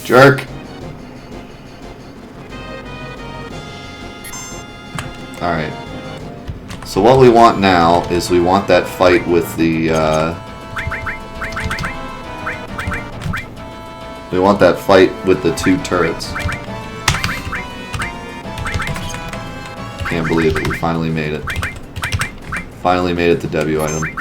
Jerk! Alright. So what we want now is we want that fight with the, we want that fight with the 2 turrets. Can't believe it, we finally made it. Finally made it to W item.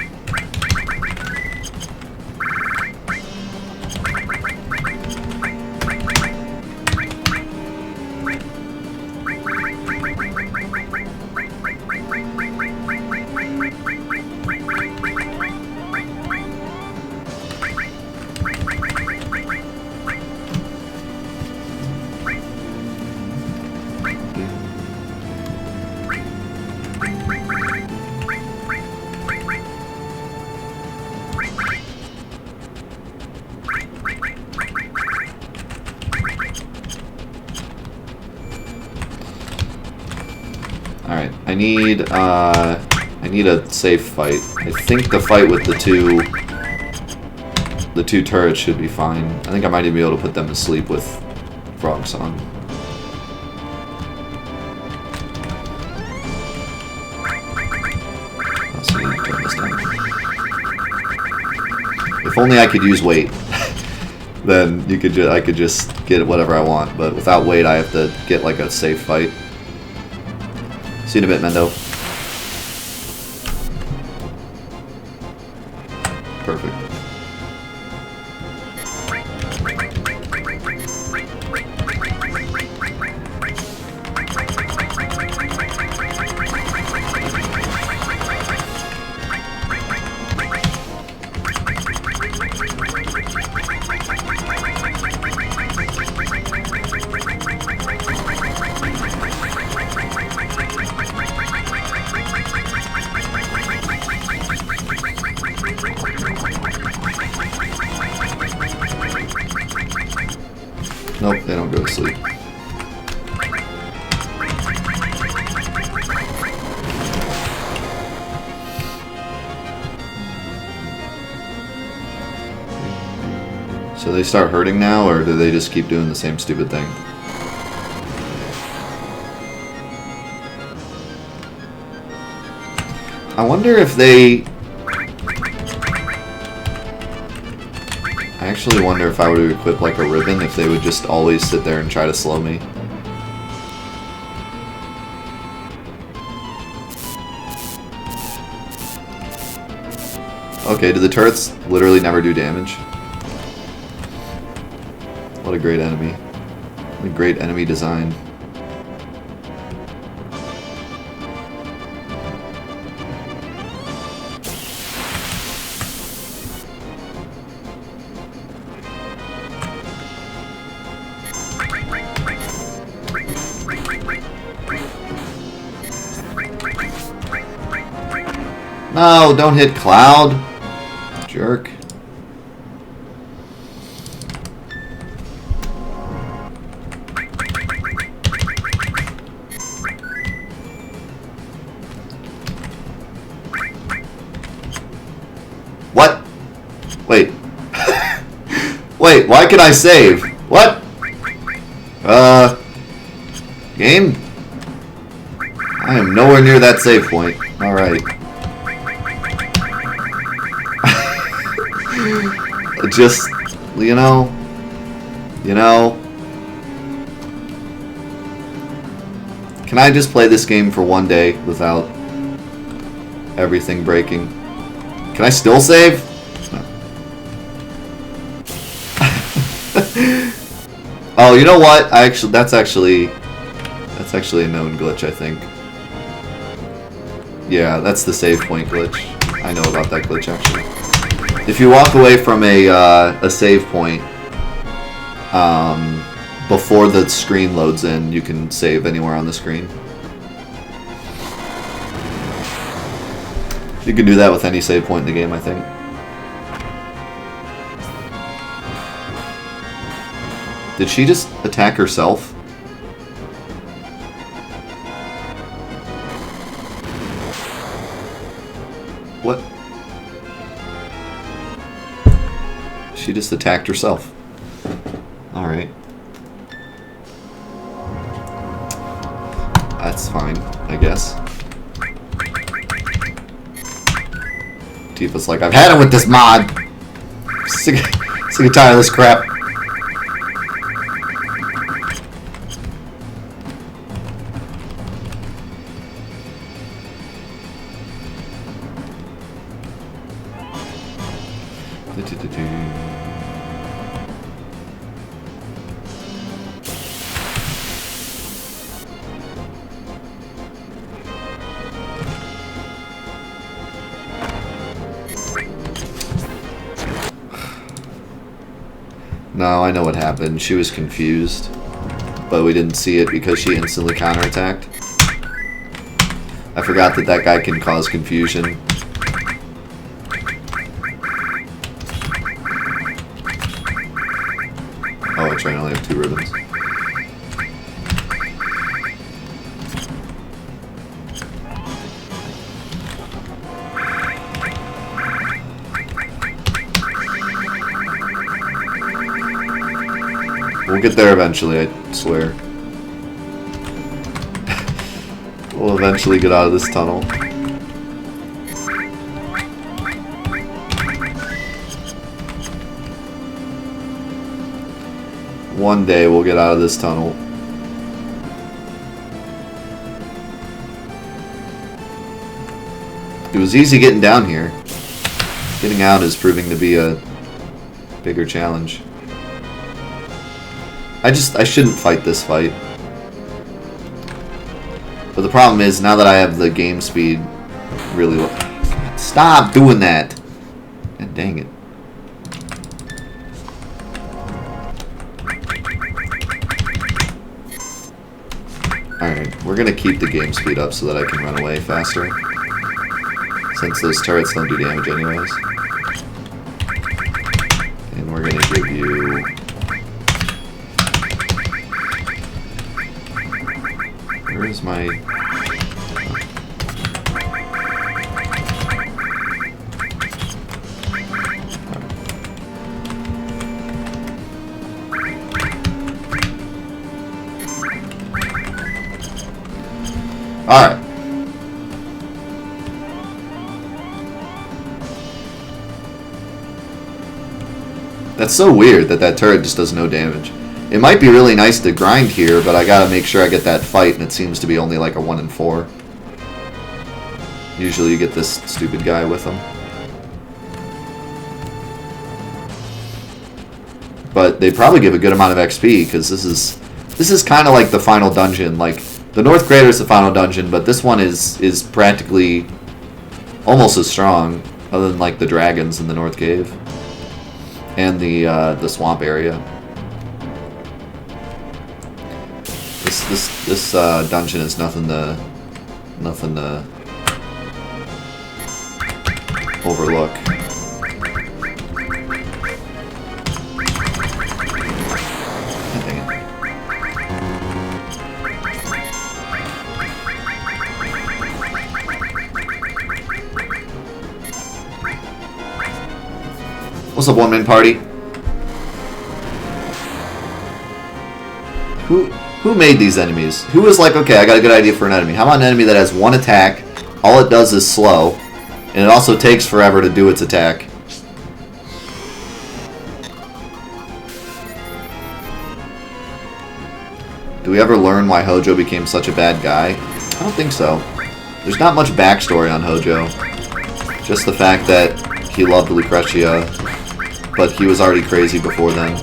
Alright, I need a safe fight. I think the fight with the two turrets should be fine. I think I might even be able to put them to sleep with Frog Song. Let's see, turn this down. If only I could use weight, then I could just get whatever I want. But without weight, I have to get like a safe fight. See you in a bit, Mendo. Perfect. Nope, they don't go to sleep. So they start hurting now, or do they just keep doing the same stupid thing? I wonder if they... I actually wonder if I were to equip like a ribbon, if they would just always sit there and try to slow me. Okay, do the turrets literally never do damage? What a great enemy. What a great enemy design. No, don't hit Cloud. Jerk. What? Wait. Wait, why can I save? What? Game? I am nowhere near that save point. Alright. Just, you know, can I just play this game for one day without everything breaking? Can I still save? No. Oh, you know what? That's actually a known glitch, I think. Yeah, that's the save point glitch. I know about that glitch actually. If you walk away from a save point before the screen loads in, you can save anywhere on the screen. You can do that with any save point in the game, I think. Did she just attack herself? What? She just attacked herself. Alright. That's fine, I guess. Tifa's like, I've had it with this mod! Sick and tired of this crap. No, I know what happened. She was confused, but we didn't see it because she instantly counterattacked. I forgot that that guy can cause confusion. Oh, that's right, I only have 2 ribbons. We'll get there eventually, I swear. We'll eventually get out of this tunnel. One day we'll get out of this tunnel. It was easy getting down here. Getting out is proving to be a bigger challenge. I shouldn't fight this fight. But the problem is, now that I have the game speed really well... Stop doing that! God dang it. Alright, we're gonna keep the game speed up so that I can run away faster. Since those turrets don't do damage anyways. And we're gonna give you... Where is my... Alright. That's so weird that that turret just does no damage. It might be really nice to grind here, but I gotta make sure I get that fight, and it seems to be only like a 1 in 4. Usually you get this stupid guy with them. But they probably give a good amount of XP, because this is kind of like the final dungeon. Like, the North Crater is the final dungeon, but this one is practically almost as strong, other than like the dragons in the North Cave. And the swamp area. This dungeon is nothing to overlook. Dang it. What's up, one-man party? Who made these enemies? Who was like, okay, I got a good idea for an enemy. How about an enemy that has 1 attack, all it does is slow, and it also takes forever to do its attack? Do we ever learn why Hojo became such a bad guy? I don't think so. There's not much backstory on Hojo. Just the fact that he loved Lucretia, but he was already crazy before then.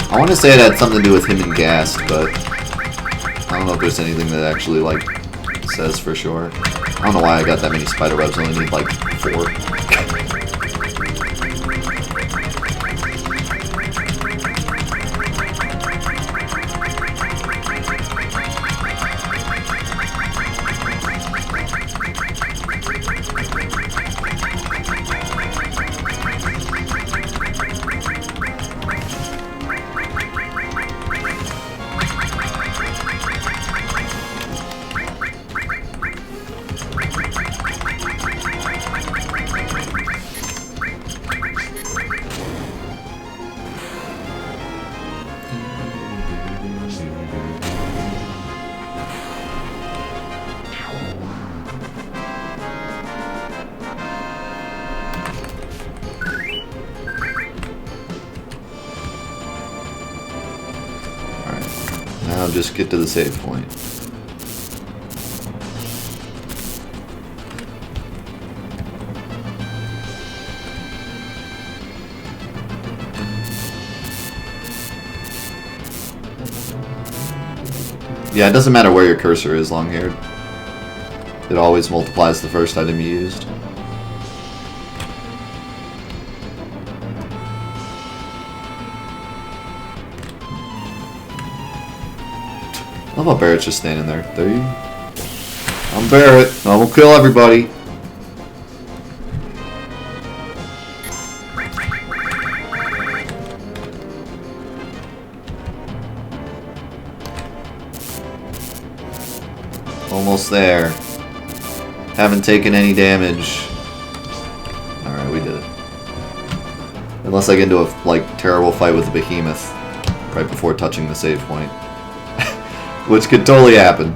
I want to say it had something to do with him and Gast, but I don't know if there's anything that actually, like, says for sure. I don't know why I got that many spider webs, I only need, like, 4. Now just get to the save point. Yeah, it doesn't matter where your cursor is, long-haired. It always multiplies the first item you used. I love how Barrett's just standing there. There you... I'm Barrett. I will kill everybody. Almost there. Haven't taken any damage. Alright, we did it. Unless I get into a terrible fight with the behemoth right before touching the save point. Which could totally happen.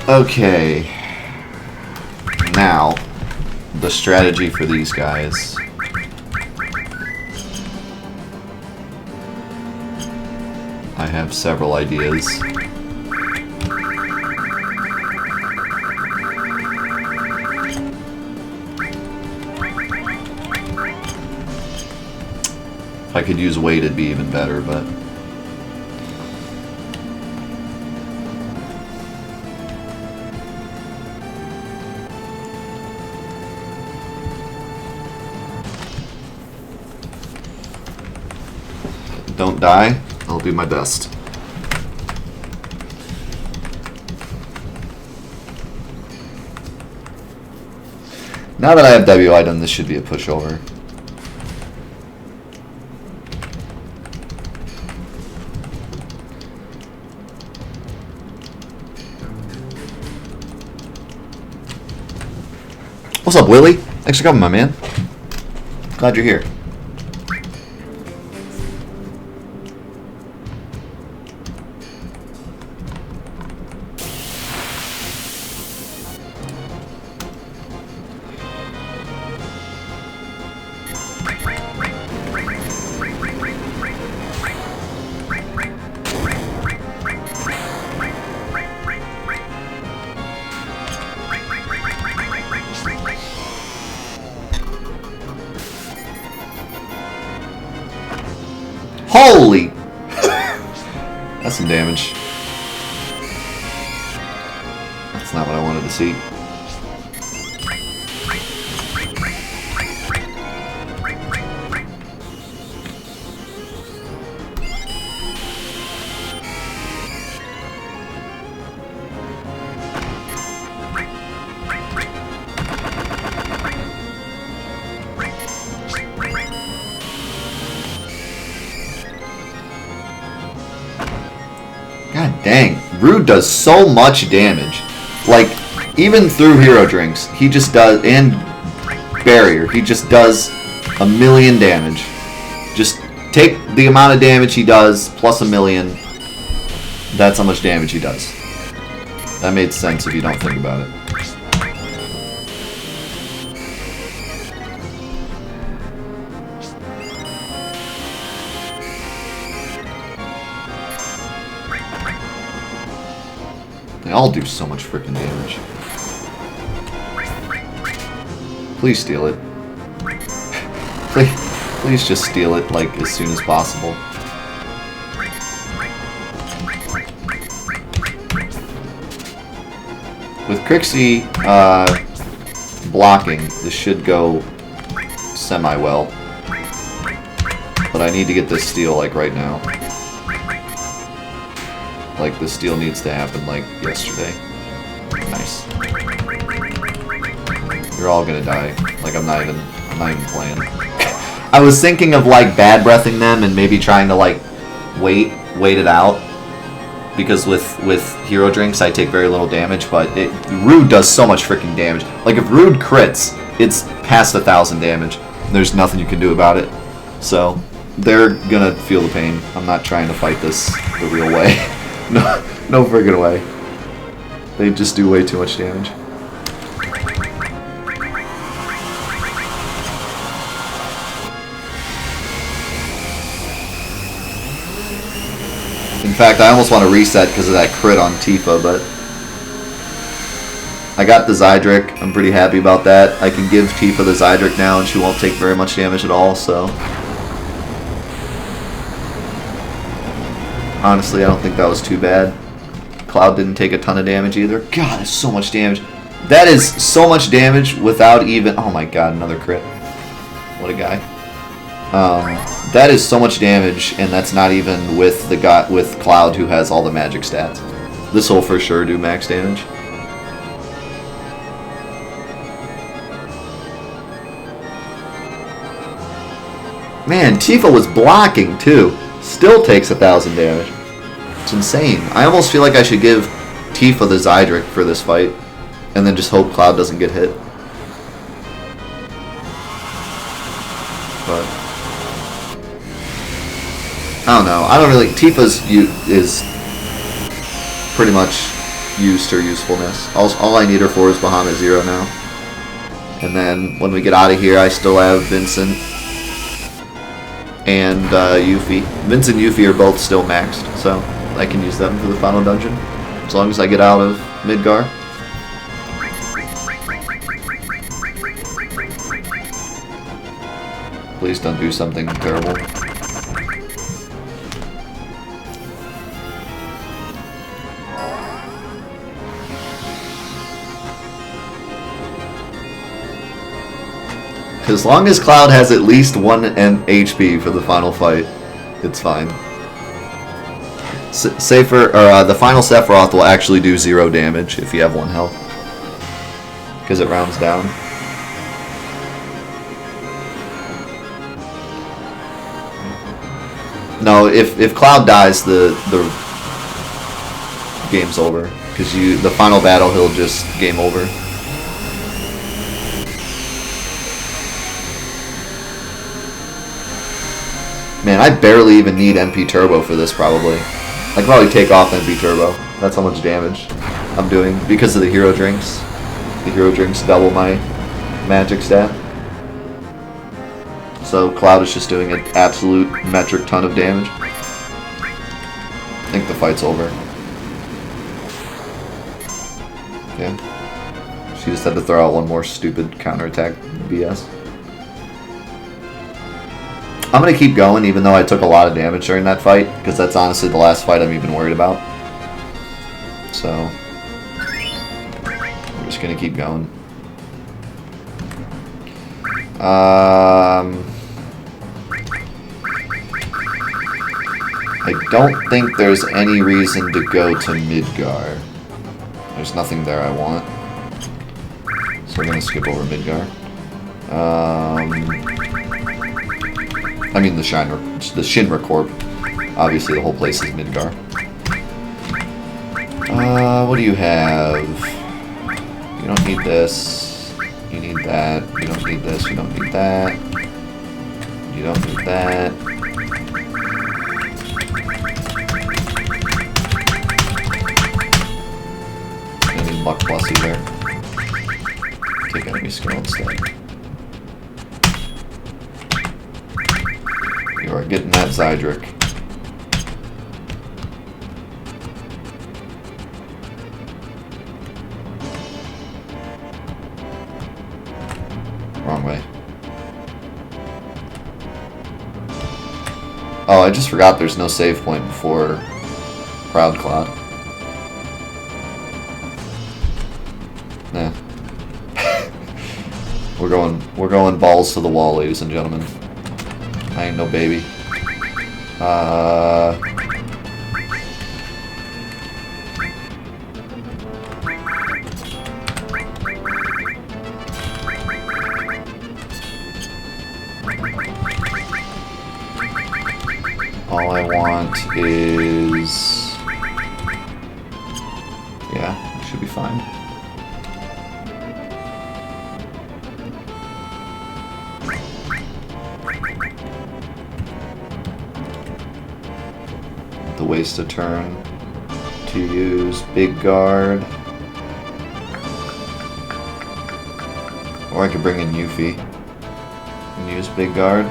Okay. Now, the strategy for these guys. I have several ideas. If I could use weight, it'd be even better, but... Don't die. I'll do my best. Now that I have W item, this should be a pushover. What's up, Willie? Thanks for coming, my man. Glad you're here. Holy! That's some damage. That's not what I wanted to see. Dang, Rude does so much damage. Like, even through hero drinks, he just does, and barrier, he just does a million damage. Just take the amount of damage he does, plus a million. That's how much damage he does. That made sense if you don't think about it. They all do so much freaking damage. Please steal it. Please just steal it, like, as soon as possible. With Crixie blocking, this should go semi-well. But I need to get this steal, like, right now. Like, the steal needs to happen, like, yesterday. Nice. You're all gonna die. Like, I'm not even playing. I was thinking of, like, bad breathing them and maybe trying to, like, wait it out. Because with hero drinks, I take very little damage, but Rude does so much freaking damage. Like, if Rude crits, it's past 1,000 damage. There's nothing you can do about it. So, they're gonna feel the pain. I'm not trying to fight this the real way. No friggin' way. They just do way too much damage. fact, I almost want to reset because of that crit on Tifa, but I got the Zydric. I'm pretty happy about that. I can give Tifa the Zydric now and she won't take very much damage at all, so honestly, I don't think that was too bad. Cloud didn't take a ton of damage either. God, that's so much damage. That is so much damage without even... Oh my god, another crit. What a guy. That is so much damage, and that's not even with the guy with Cloud who has all the magic stats. This will for sure do max damage. Man, Tifa was blocking too. Still takes 1,000 damage. It's insane. I almost feel like I should give Tifa the Zydric for this fight, and then just hope Cloud doesn't get hit. But I don't know. I don't really. Tifa's is pretty much used her usefulness. All I need her for is Bahamut 0 now. And then when we get out of here, I still have Vincent and Yuffie. Vincent and Yuffie are both still maxed, so I can use them for the final dungeon as long as I get out of Midgar. Please don't do something terrible. As long as Cloud has at least 1 HP for the final fight, it's fine. The final Sephiroth will actually do 0 damage if you have 1 health, because it rounds down. No, if Cloud dies, the game's over, because the final battle he'll just game over. Man, I barely even need MP Turbo for this, probably. I could probably take off MP Turbo. That's how much damage I'm doing because of the hero drinks. The hero drinks double my magic stat. So Cloud is just doing an absolute metric ton of damage. I think the fight's over. Yeah. She just had to throw out one more stupid counterattack BS. I'm going to keep going even though I took a lot of damage during that fight, because that's honestly the last fight I'm even worried about. So, I'm just going to keep going. I don't think there's any reason to go to Midgar. There's nothing there I want. So we're going to skip over Midgar. I mean the Shinra Corp. Obviously the whole place is Midgar. What do you have? You don't need this. You need that. You don't need this. You don't need that. You don't need that. I need Luck Plus either. Take enemy skill instead. You are getting that Zydric. Wrong way. Oh, I just forgot there's no save point before Proud Cloud. Nah. We're going balls to the wall, ladies and gentlemen. I ain't no baby. All I want is... Yeah, it should be fine. The waste a turn to use Big Guard. Or I could bring in Yuffie and use Big Guard.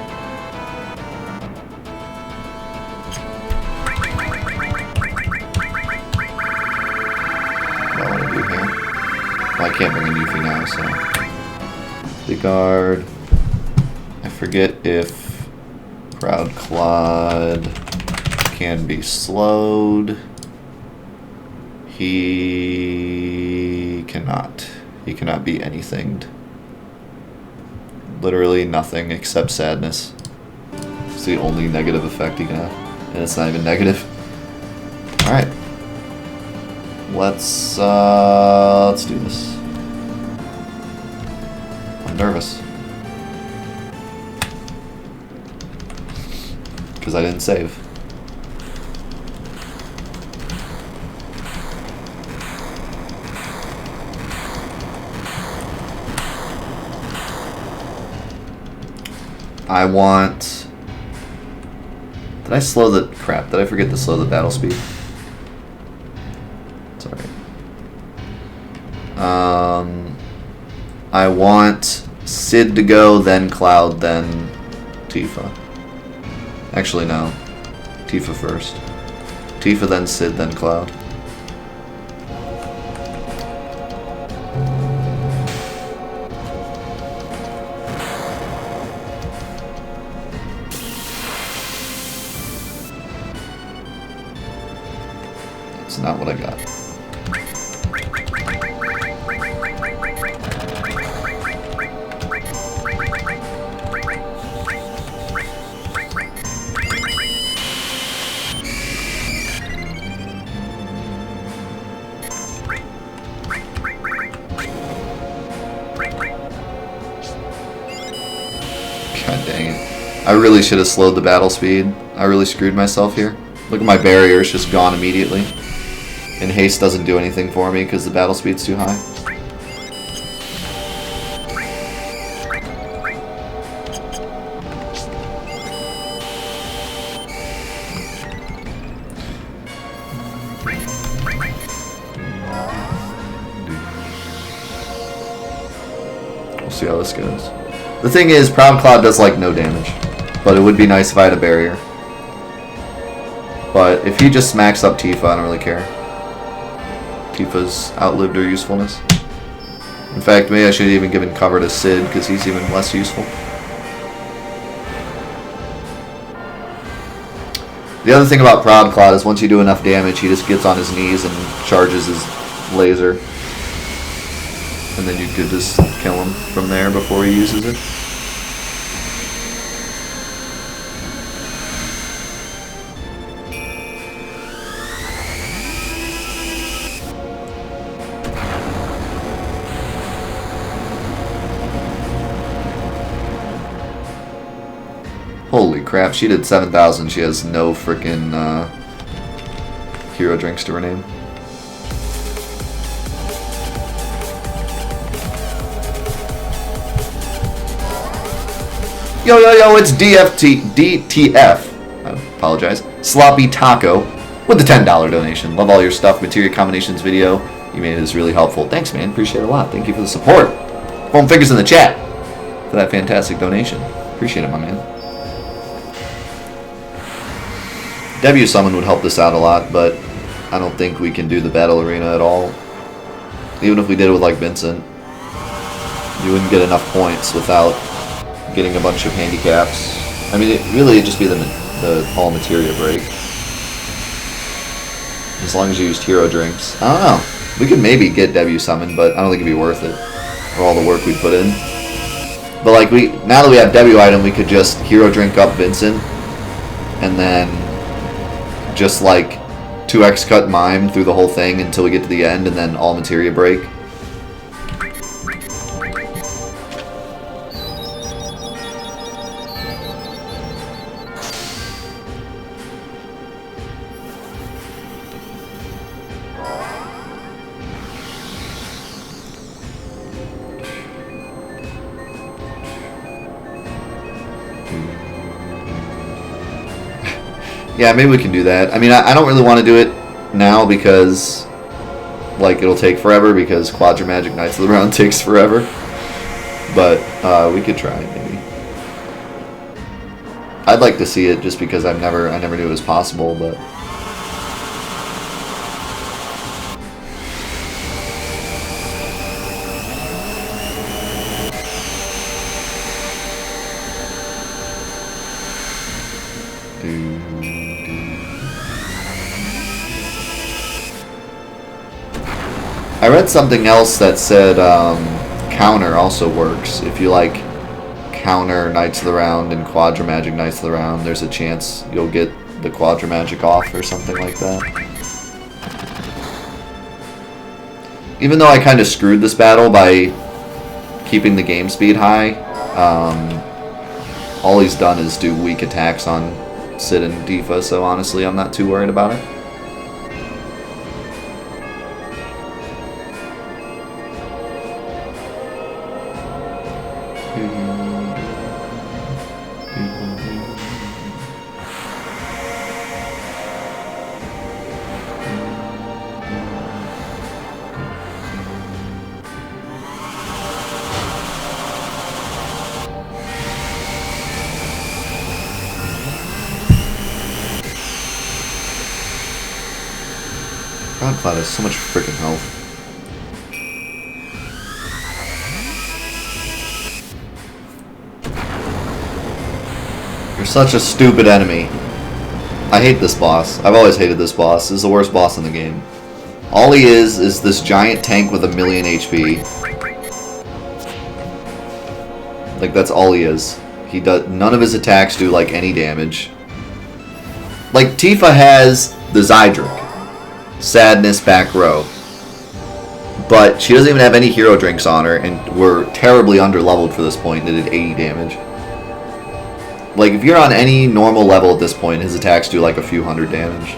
can't bring in Yuffie now, so... Discard. I forget if Proud Clod can be slowed. He cannot. He cannot be anything. Literally nothing except sadness. It's the only negative effect he can have. And it's not even negative. Alright. Let's do this. I'm nervous. Because I didn't save. I want... Did I slow the... Crap, did I forget to slow the battle speed? Sorry. I want Sid to go, then Cloud, then Tifa. Actually, no. Tifa first. Tifa, then Sid, then Cloud. That's not what I got. God dang it. I really should have slowed the battle speed. I really screwed myself here. Look at my barrier, it's just gone immediately. And haste doesn't do anything for me because the battle speed's too high. We'll see how this goes. The thing is, Proud Cloud does like no damage, but it would be nice if I had a barrier. But if he just smacks up Tifa, I don't really care. Tifa's outlived her usefulness. In fact, maybe I should have even given cover to Sid, because he's even less useful. The other thing about Proud Cloud is once you do enough damage, he just gets on his knees and charges his laser. And then you could just kill him from there before he uses it. Holy crap, she did 7,000. She has no freaking hero drinks to her name. Yo, yo, yo, it's DTF. I apologize. Sloppy Taco with the $10 donation. Love all your stuff. Materia combinations video. You made it is really helpful. Thanks, man. Appreciate it a lot. Thank you for the support. Foam fingers in the chat for that fantastic donation. Appreciate it, my man. W summon would help this out a lot, but I don't think we can do the battle arena at all. Even if we did it with like Vincent, you wouldn't get enough points without getting a bunch of handicaps. I mean, it'd just be the all materia break. As long as you used hero drinks. I don't know. We could maybe get W summon, but I don't think it'd be worth it for all the work we'd put in. But like now that we have W item, we could just hero drink up Vincent, and then just like 2x cut mime through the whole thing until we get to the end, and then all materia break. Yeah, maybe we can do that. I mean, I don't really want to do it now because, like, it'll take forever because Quadra Magic Knights of the Round takes forever. But we could try, maybe. I'd like to see it just because I never knew it was possible, but... read something else that said counter also works. If you like counter Knights of the Round and Quadra Magic Knights of the Round, there's a chance you'll get the Quadra Magic off or something like that. Even though I kind of screwed this battle by keeping the game speed high, all he's done is do weak attacks on Sid and Tifa, so honestly I'm not too worried about it. Clod has so much freaking health. You're such a stupid enemy. I hate this boss. I've always hated this boss. This is the worst boss in the game. All he is this giant tank with 1,000,000 HP. Like, that's all he is. He does none of his attacks do like any damage. Like, Tifa has the Zydric. Sadness back row. But she doesn't even have any hero drinks on her, and we're terribly under-leveled for this point, and it did 80 damage. Like, if you're on any normal level at this point, his attacks do like a few hundred damage.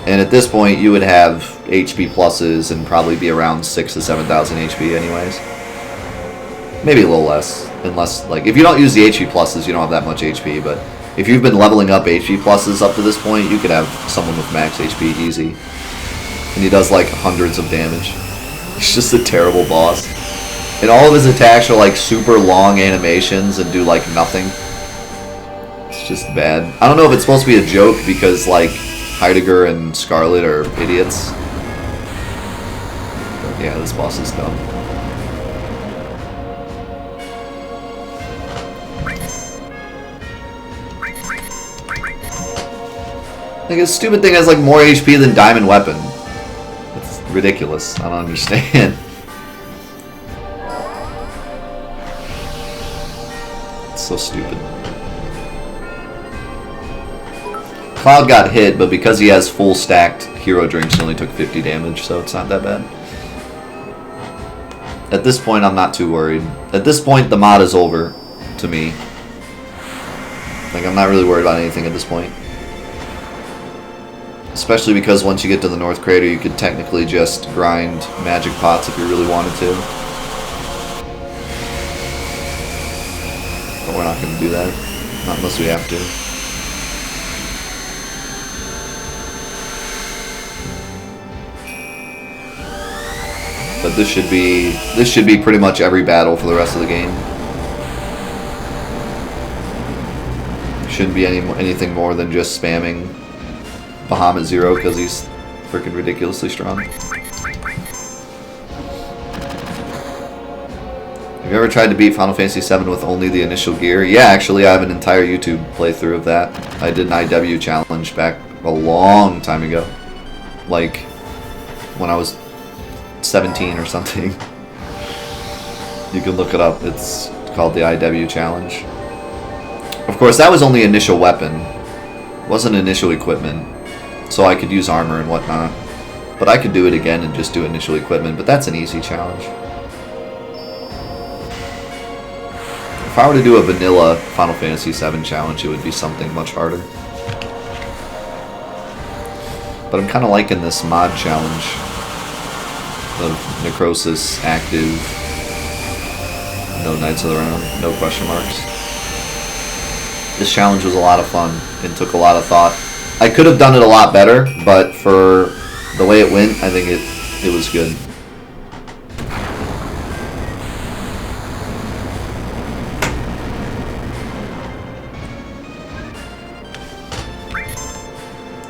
And at this point, you would have HP pluses and probably be around 6,000 to 7,000 HP anyways. Maybe a little less. Unless, like, if you don't use the HP pluses, you don't have that much HP, but if you've been leveling up HP pluses up to this point, you could have someone with max HP easy. And he does like hundreds of damage. He's just a terrible boss. And all of his attacks are like super long animations and do like nothing. It's just bad. I don't know if it's supposed to be a joke because like Heidegger and Scarlet are idiots. But yeah, this boss is dumb. Like, this stupid thing has like more HP than Diamond Weapon. It's ridiculous. I don't understand. It's so stupid. Cloud got hit, but because he has full stacked hero drinks, he only took 50 damage, so it's not that bad. At this point, I'm not too worried. At this point, the mod is over to me. Like, I'm not really worried about anything at this point. Especially because once you get to the North Crater, you could technically just grind magic pots if you really wanted to. But we're not going to do that. Not unless we have to. But this should be pretty much every battle for the rest of the game. Shouldn't be anything more than just spamming Bahamut Zero because he's freaking ridiculously strong. Have you ever tried to beat Final Fantasy VII with only the initial gear? Yeah, actually I have an entire YouTube playthrough of that. I did an IW challenge back a long time ago. Like when I was 17 or something. You can look it up. It's called the IW challenge. Of course, that was only initial weapon. It wasn't initial equipment. So I could use armor and whatnot. But I could do it again and just do initial equipment, but that's an easy challenge. If I were to do a vanilla Final Fantasy VII challenge, it would be something much harder. But I'm kind of liking this mod challenge of Necrosis active, no Knights of the Round, no question marks. This challenge was a lot of fun and took a lot of thought. I could have done it a lot better, but for the way it went, I think it was good.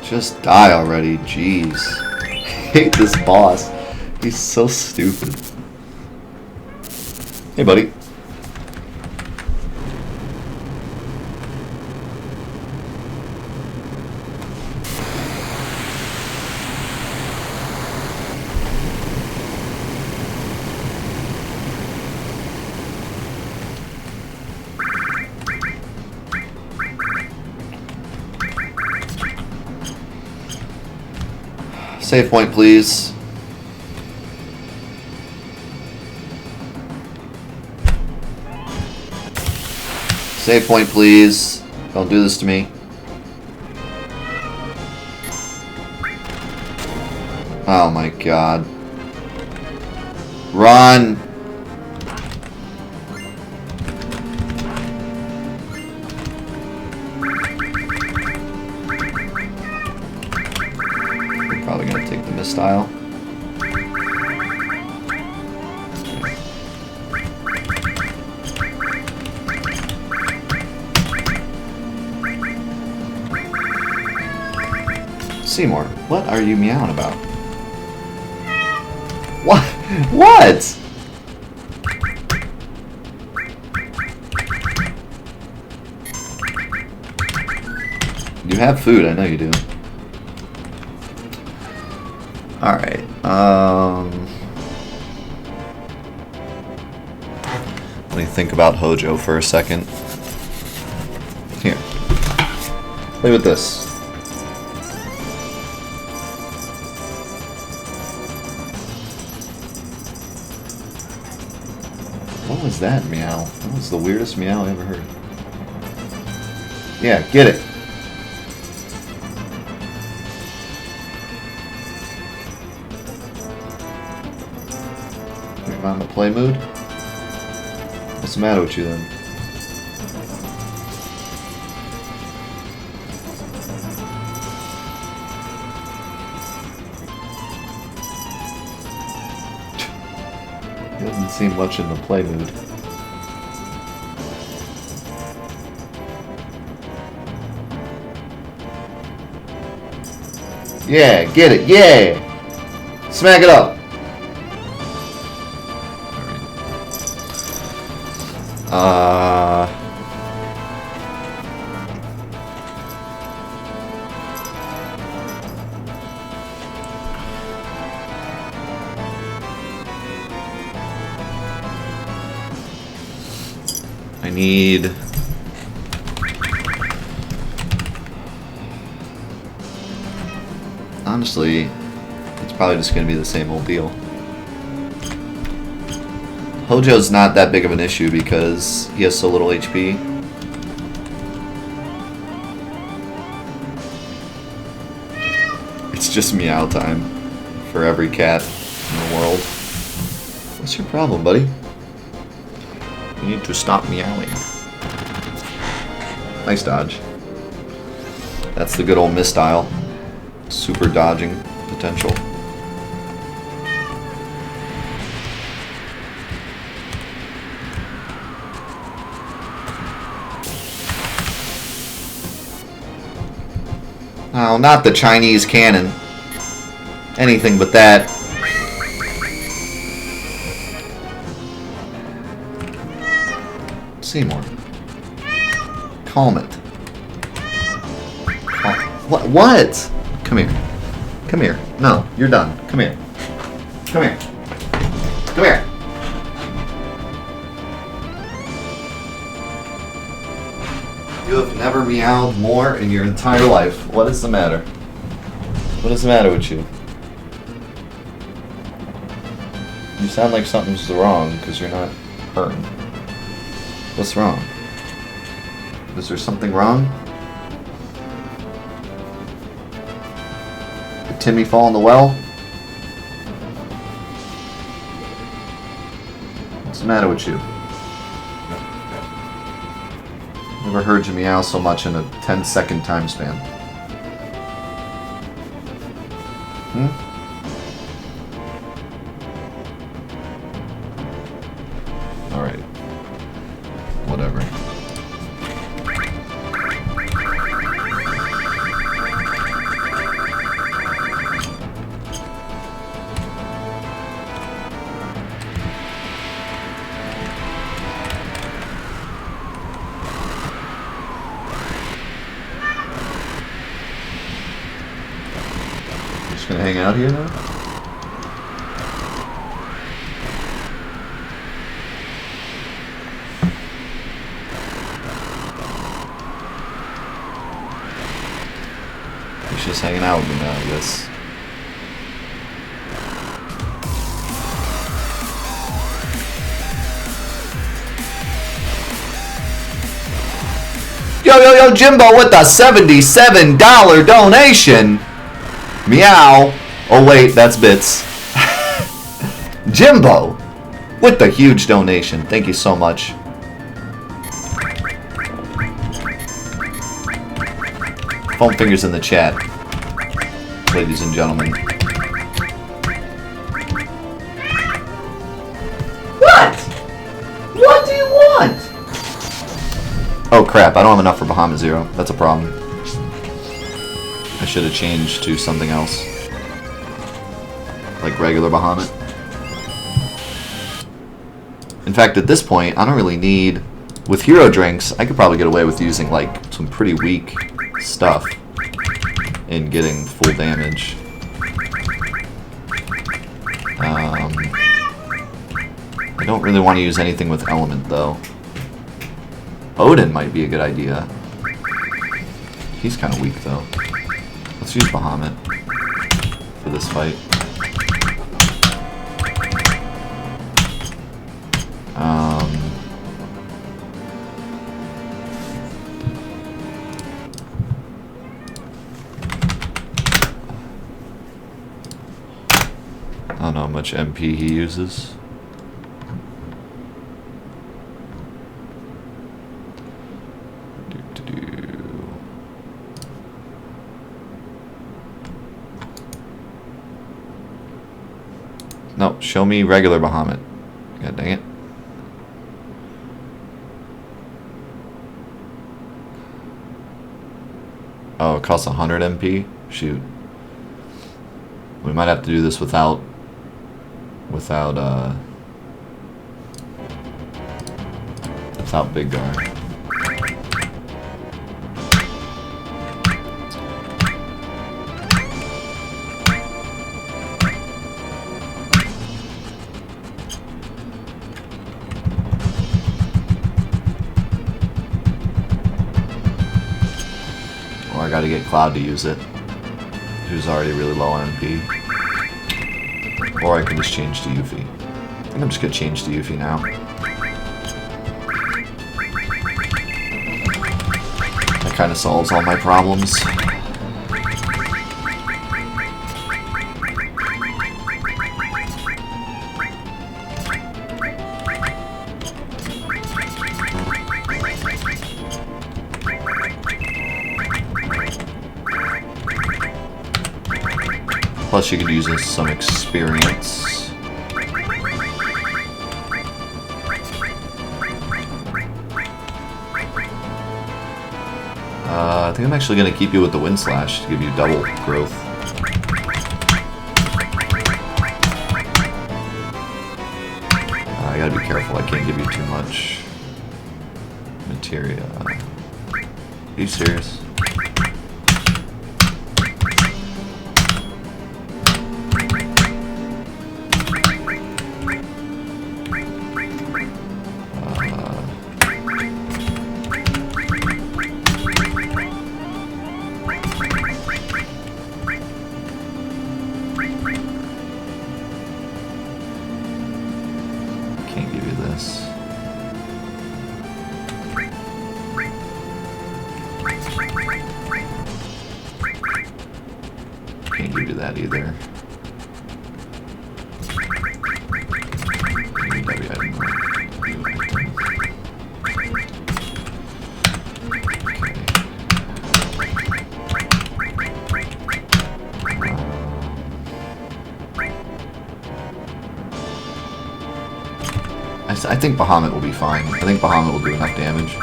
Just die already, jeez. I hate this boss. He's so stupid. Hey, buddy. Save point, please. Save point, please. Don't do this to me. Oh my god. Run! We're probably gonna take the mistile. Seymour, what are you meowing about? What? What? You have food, I know you do. Alright, let me think about Hojo for a second. Here. Play with this. What was that meow? That was the weirdest meow I ever heard. Yeah, get it. You're on the play mood? What's the matter with you then? Doesn't seem much in the play mood. Yeah, get it, yeah! Smack it up! I need... Honestly, it's probably just going to be the same old deal. Hojo's not that big of an issue because he has so little HP. It's just meow time for every cat in the world. What's your problem, buddy? You need to stop meowing. Nice dodge. That's the good old mistile. Super dodging potential. Oh, not the Chinese cannon. Anything but that. Seymour. Calm it. What? What? Come here. Come here. No, you're done. Come here. Come here. Come here. You have never meowed more in your entire life. What is the matter? What is the matter with you? You sound like something's wrong because you're not purring. What's wrong? Is there something wrong? Did Timmy fall in the well? What's the matter with you? Never heard you meow so much in a 10-second time span. Alright. Whatever. Just gonna hang out here now? He's just hanging out with me now, I guess. yo, Jimbo with the $77 donation. Meow. Oh, wait, that's bits. Jimbo with the huge donation. Thank you so much. Foam fingers in the chat, ladies and gentlemen. What? What do you want? Oh crap, I don't have enough for Bahamut Zero. That's a problem. I should have changed to something else. Like regular Bahamut. In fact, at this point, I don't really need... With hero drinks, I could probably get away with using like some pretty weak stuff and getting full damage. I don't really want to use anything with element though. Odin might be a good idea. He's kind of weak though. Let's use Bahamut for this fight. I don't know how much MP he uses. No, show me regular Bahamut. God dang it. Oh, it costs 100 MP? Shoot. We might have to do this without Big Guard. Or I gotta get Clod to use it, who's already really low on MP. Or I can just change to Yuffie. I think I'm just gonna change to Yuffie now. That kind of solves all my problems. Plus you could use some experience. I think I'm actually going to keep you with the Wind Slash to give you double growth. I gotta be careful, I can't give you too much materia. Are you serious? Either. I think Bahamut will be fine. I think Bahamut will do enough damage.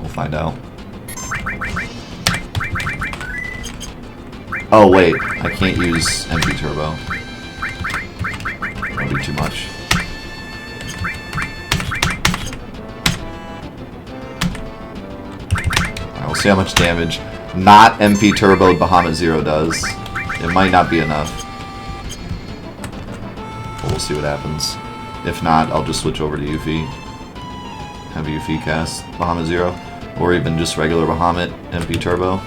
We'll find out. Oh wait, I can't use MP Turbo. That'll be too much. Alright, we'll see how much damage not MP Turboed Bahamut Zero does. It might not be enough. But we'll see what happens. If not, I'll just switch over to Yuffie. Have Yuffie cast Bahamut Zero. Or even just regular Bahamut MP Turbo.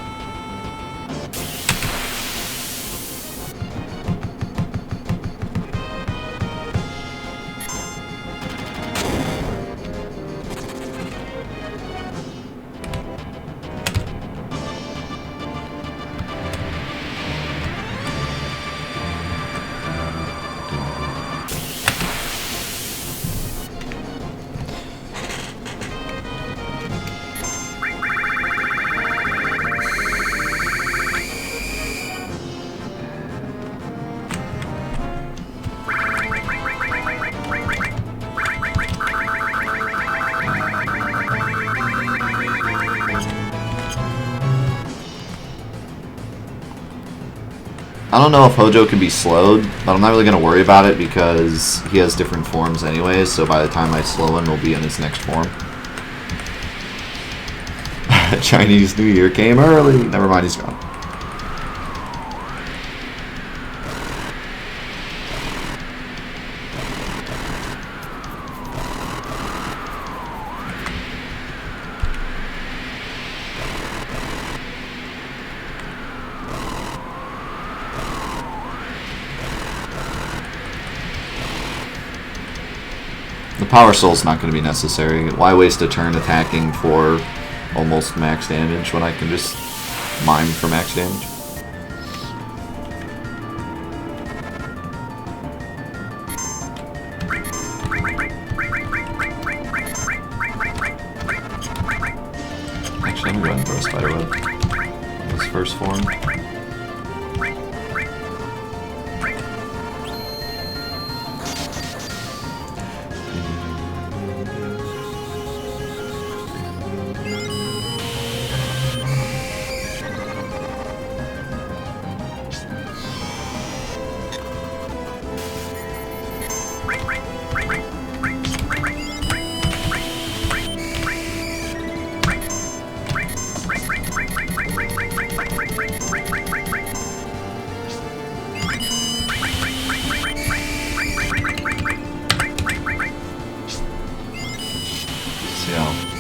I don't know if Hojo can be slowed, but I'm not really going to worry about it because he has different forms anyways, so by the time I slow him, he'll be in his next form. Chinese New Year came early. Never mind, he's gone. The Power Soul's not going to be necessary. Why waste a turn attacking for almost max damage when I can just mine for max damage? Actually, I'm going to go ahead and throw a Spider Web in his first form.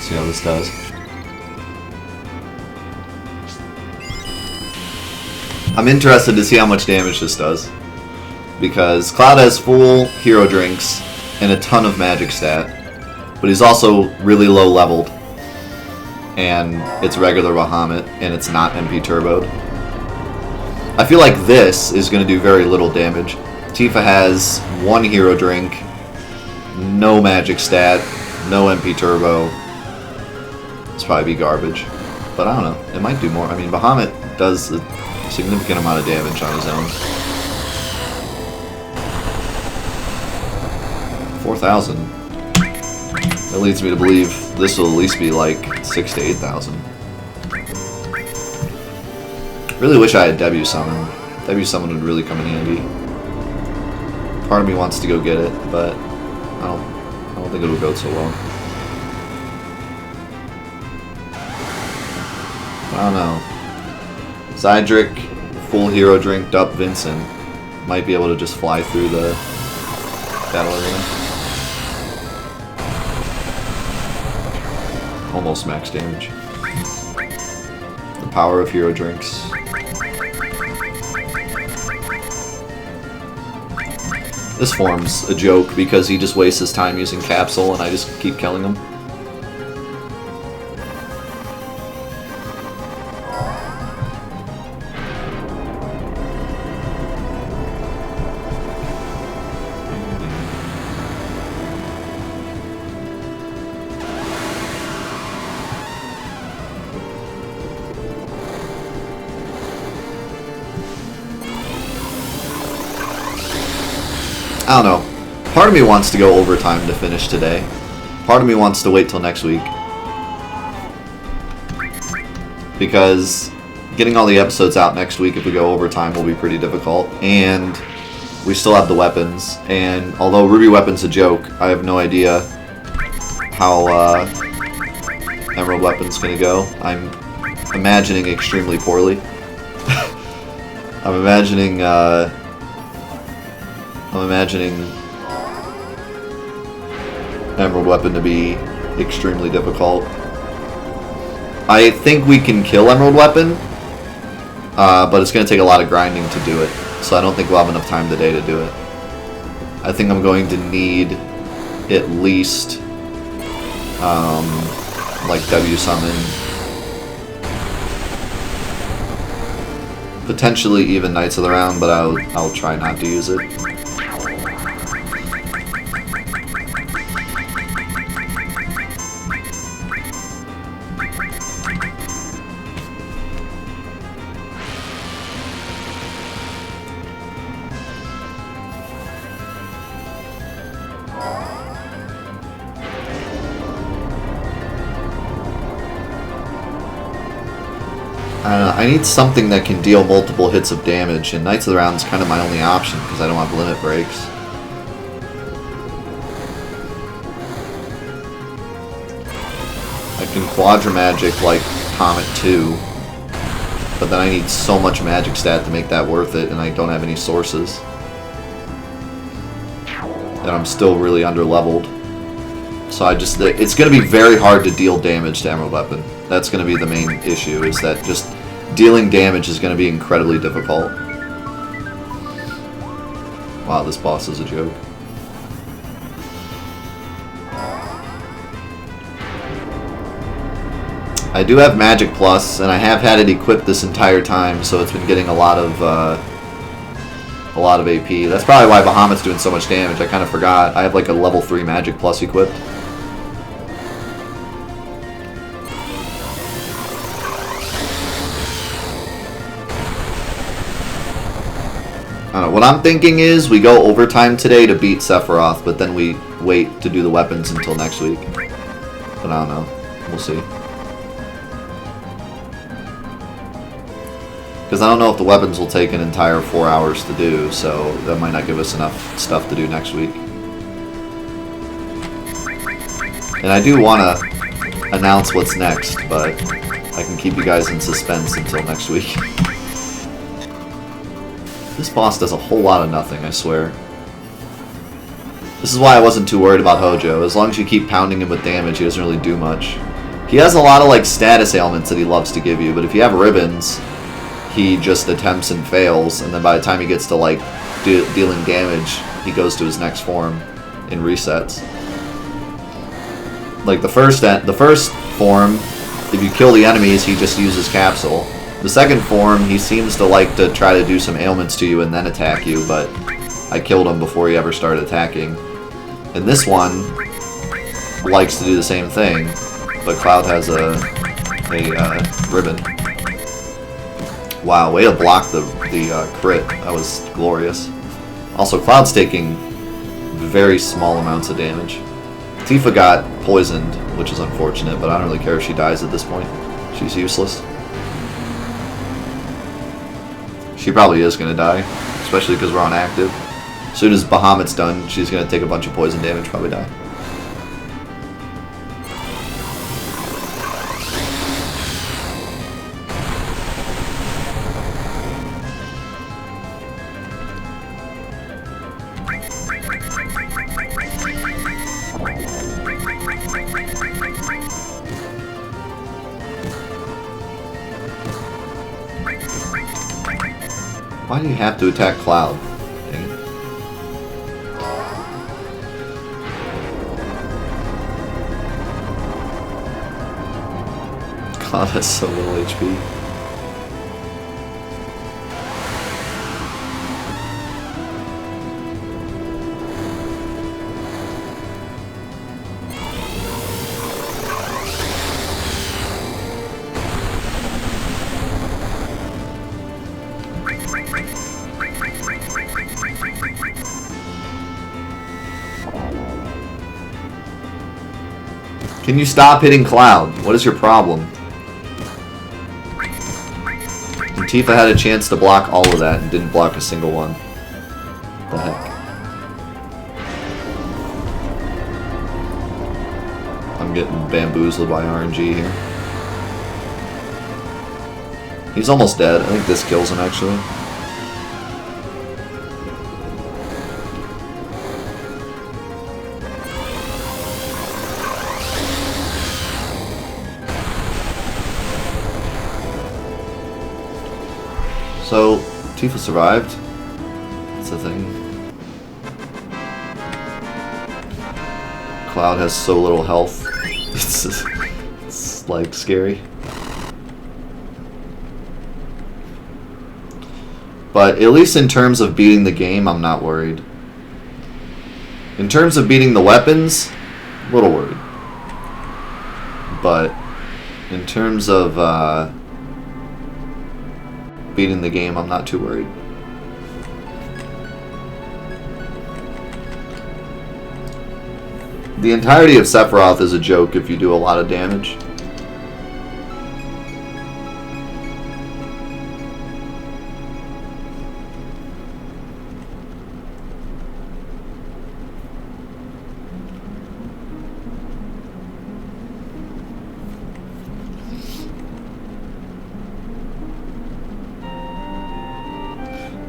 See how this does. I'm interested to see how much damage this does. Because Clod has full hero drinks and a ton of magic stat. But he's also really low leveled. And it's regular Bahamut, and it's not MP turboed. I feel like this is going to do very little damage. Tifa has one hero drink, no magic stat, no MP turbo. It's probably be garbage. But I don't know. It might do more. I mean, Bahamut does a significant amount of damage on his own. 4,000. That leads me to believe this will at least be like 6,000 to 8,000. Really wish I had Debut Summon. Debut Summon would really come in handy. Part of me wants to go get it, but I don't think it'll go so well. I don't know. Zydric, full hero drinked up Vincent might be able to just fly through the battle arena. Almost max damage. The power of hero drinks. This form's a joke because he just wastes his time using Capsule and I just keep killing him. I don't know. Part of me wants to go overtime to finish today. Part of me wants to wait till next week. Because getting all the episodes out next week if we go overtime will be pretty difficult. And we still have the weapons. And although Ruby Weapon's a joke, I have no idea how Emerald Weapon's gonna go. I'm imagining extremely poorly. I'm imagining Emerald Weapon to be extremely difficult. I think we can kill Emerald Weapon, but it's going to take a lot of grinding to do it, so I don't think we'll have enough time today to do it. I think I'm going to need at least like W Summon, potentially even Knights of the Round, but I'll try not to use it. I need something that can deal multiple hits of damage, and Knights of the Round is kind of my only option because I don't have limit breaks. I can Quadra Magic like Comet 2, but then I need so much magic stat to make that worth it, and I don't have any sources. And I'm still really under-leveled. So it's going to be very hard to deal damage to Emerald Weapon. That's going to be the main issue, is that just dealing damage is going to be incredibly difficult. Wow, this boss is a joke. I do have Magic Plus, and I have had it equipped this entire time, so it's been getting a lot of AP. That's probably why Bahamut's doing so much damage. I kind of forgot. I have like a level 3 Magic Plus equipped. I don't know. What I'm thinking is we go overtime today to beat Sephiroth, but then we wait to do the weapons until next week. But I don't know. We'll see. Because I don't know if the weapons will take an entire 4 hours to do, so that might not give us enough stuff to do next week. And I do want to announce what's next, but I can keep you guys in suspense until next week. This boss does a whole lot of nothing, I swear. This is why I wasn't too worried about Hojo. As long as you keep pounding him with damage, he doesn't really do much. He has a lot of like status ailments that he loves to give you, but if you have ribbons, he just attempts and fails, and then by the time he gets to like dealing damage, he goes to his next form and resets. Like the first form, if you kill the enemies, he just uses Capsule. The second form, he seems to like to try to do some ailments to you and then attack you, but I killed him before he ever started attacking. And this one likes to do the same thing, but Cloud has a ribbon. Wow, way to block the crit. That was glorious. Also, Cloud's taking very small amounts of damage. Tifa got poisoned, which is unfortunate, but I don't really care if she dies at this point. She's useless. She probably is going to die, especially because we're on active. As soon as Bahamut's done, she's going to take a bunch of poison damage, probably die. Why do you have to attack Cloud? Dang it. Cloud has so little HP. Can you stop hitting Cloud? What is your problem? And Tifa had a chance to block all of that and didn't block a single one. What the heck? I'm getting bamboozled by RNG here. He's almost dead. I think this kills him actually. So, Tifa survived. That's the thing. Cloud has so little health. It's like scary. But at least in terms of beating the game, I'm not worried. In terms of beating the weapons, a little worried. But in terms of beating the game, I'm not too worried. The entirety of Sephiroth is a joke if you do a lot of damage.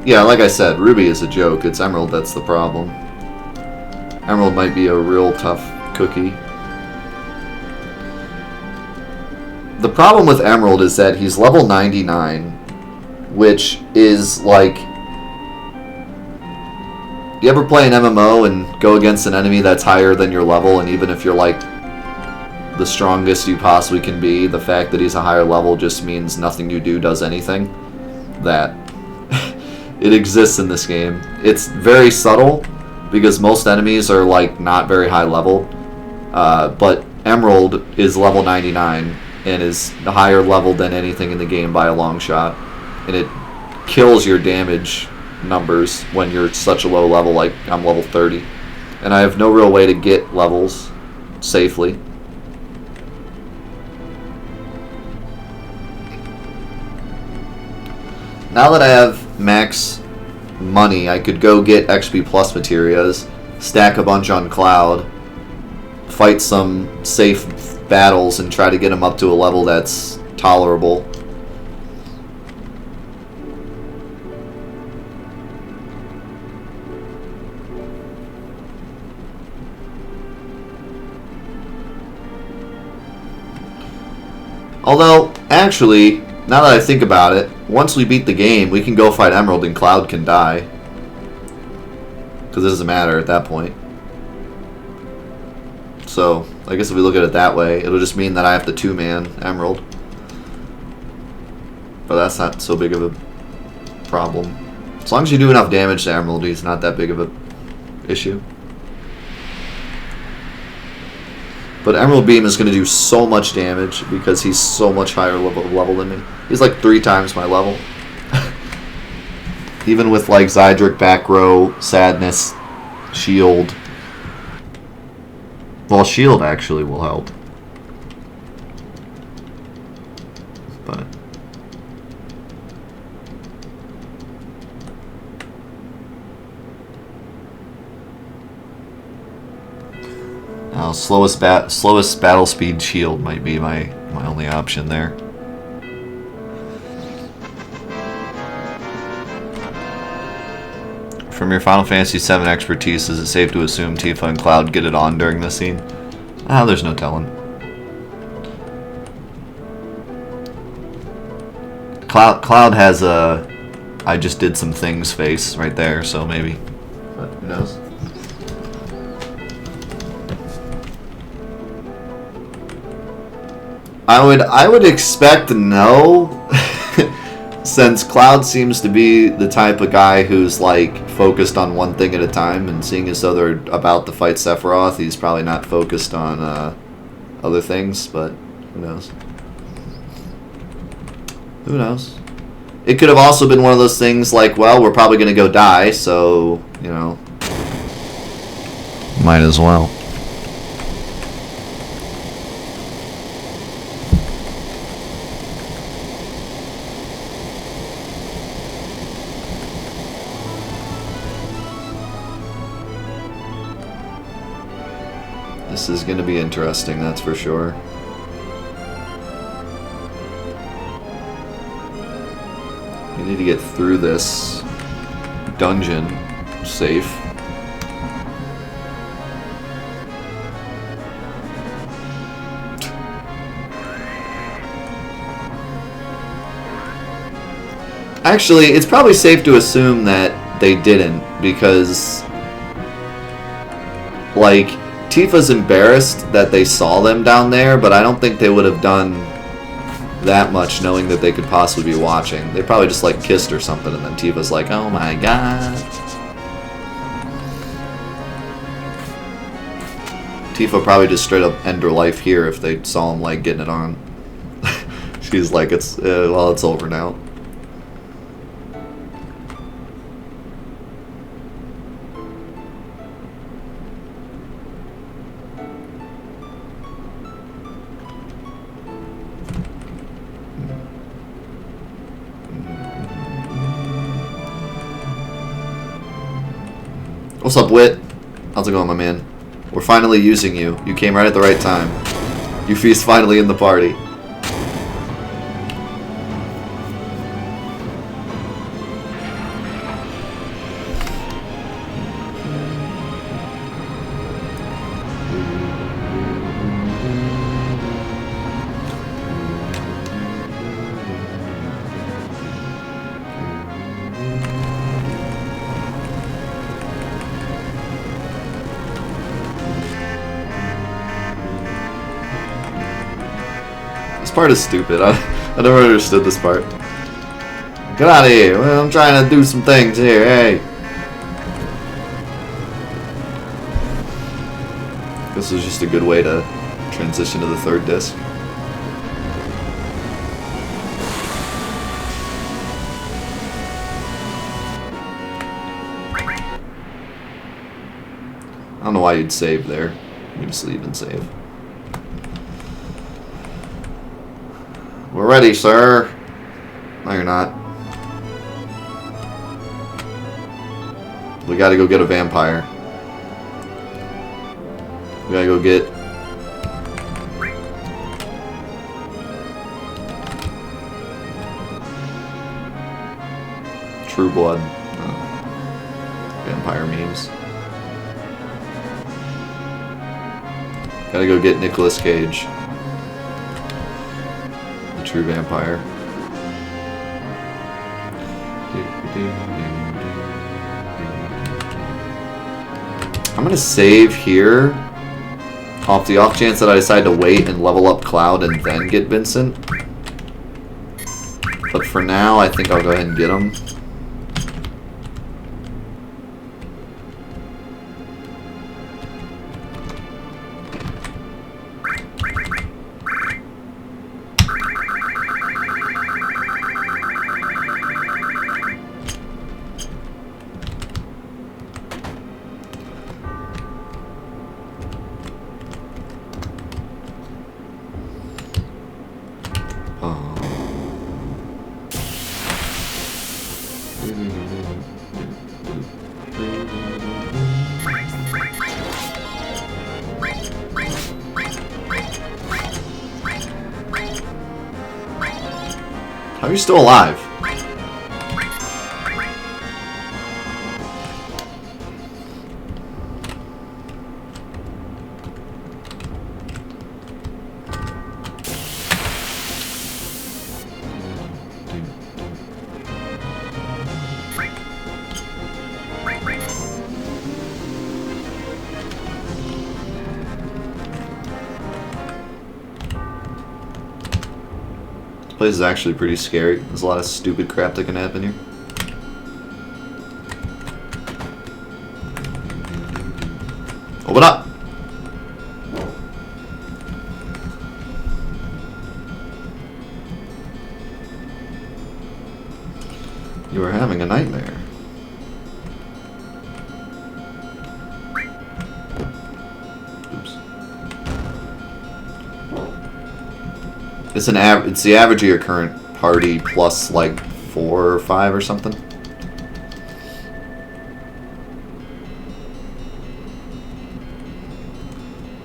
Yeah, like I said, Ruby is a joke. It's Emerald that's the problem. Emerald might be a real tough cookie. The problem with Emerald is that he's level 99, which is like... You ever play an MMO and go against an enemy that's higher than your level, and even if you're like the strongest you possibly can be, the fact that he's a higher level just means nothing you do does anything? That. It exists in this game. It's very subtle, because most enemies are like not very high level, but Emerald is level 99 and is higher level than anything in the game by a long shot, and it kills your damage numbers when you're such a low level. Like I'm level 30 and I have no real way to get levels safely. Now that I have max money, I could go get XP plus materias, stack a bunch on Cloud, fight some safe battles, and try to get them up to a level that's tolerable. Although, actually, now that I think about it, once we beat the game, we can go fight Emerald and Cloud can die. Because it doesn't matter at that point. So, I guess if we look at it that way, it'll just mean that I have to two-man Emerald. But that's not so big of a problem. As long as you do enough damage to Emerald, he's not that big of a issue. But Emerald Beam is going to do so much damage because he's so much higher level than me. He's like 3 times my level. Even with like Zydric, back row, Sadness, Shield. Well, Shield actually will help. But slowest battle speed shield might be my only option there. From your Final Fantasy VII expertise, is it safe to assume Tifa and Cloud get it on during this scene? There's no telling. Cloud has a I just did some things face right there, so maybe. But who knows? I would expect no, since Cloud seems to be the type of guy who's like focused on one thing at a time, and seeing as though they're about to fight Sephiroth, he's probably not focused on other things, but who knows? Who knows? It could have also been one of those things like, well, we're probably going to go die, so, you know, might as well. This is going to be interesting, that's for sure. We need to get through this dungeon safe. Actually, it's probably safe to assume that they didn't, because, like, Tifa's embarrassed that they saw them down there, but I don't think they would have done that much knowing that they could possibly be watching. They probably just like kissed or something, and then Tifa's like, oh my god. Tifa probably just straight up end her life here if they saw him like getting it on. She's like, it's well, it's over now. What's up, Wit? How's it going, my man? We're finally using you. You came right at the right time. Yuffie's finally in the party. part is stupid. I never understood this part. Get out of here. Well, I'm trying to do some things here. Hey. This is just a good way to transition to the third disc. I don't know why you'd save there. You just leave and save. We're ready, sir. No, you're not. We gotta go get a vampire. We gotta go get... True Blood. Vampire memes. Gotta go get Nicolas Cage. The true vampire. I'm gonna save here off the off chance that I decide to wait and level up Cloud and then get Vincent. But for now, I think I'll go ahead and get him. How are you still alive? This place is actually pretty scary. There's a lot of stupid crap that can happen here. Open up! You are having a nightmare. Oops. It's the average of your current party plus like 4 or 5 or something.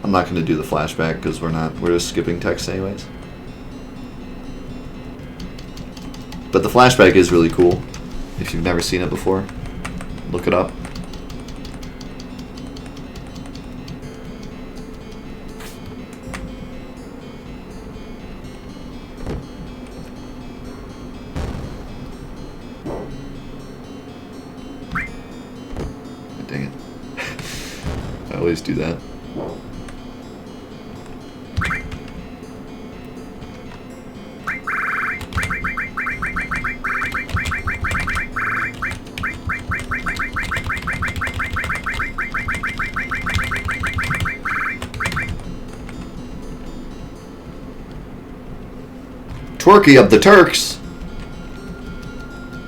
I'm not going to do the flashback because we're just skipping text anyways. But the flashback is really cool. If you've never seen it before, look it up. Dang it. I always do that. Twerky of the Turks!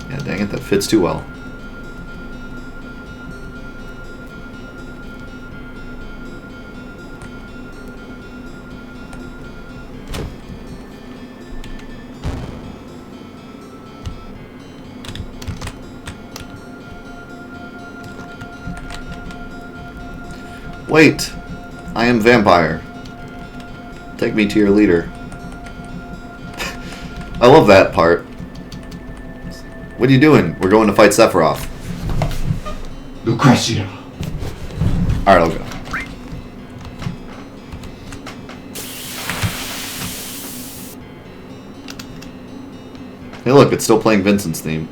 Yeah, dang it, that fits too well. Wait! I am vampire. Take me to your leader. I love that part. What are you doing? We're going to fight Sephiroth. Lucretia. Alright, I'll go. Hey look, it's still playing Vincent's theme.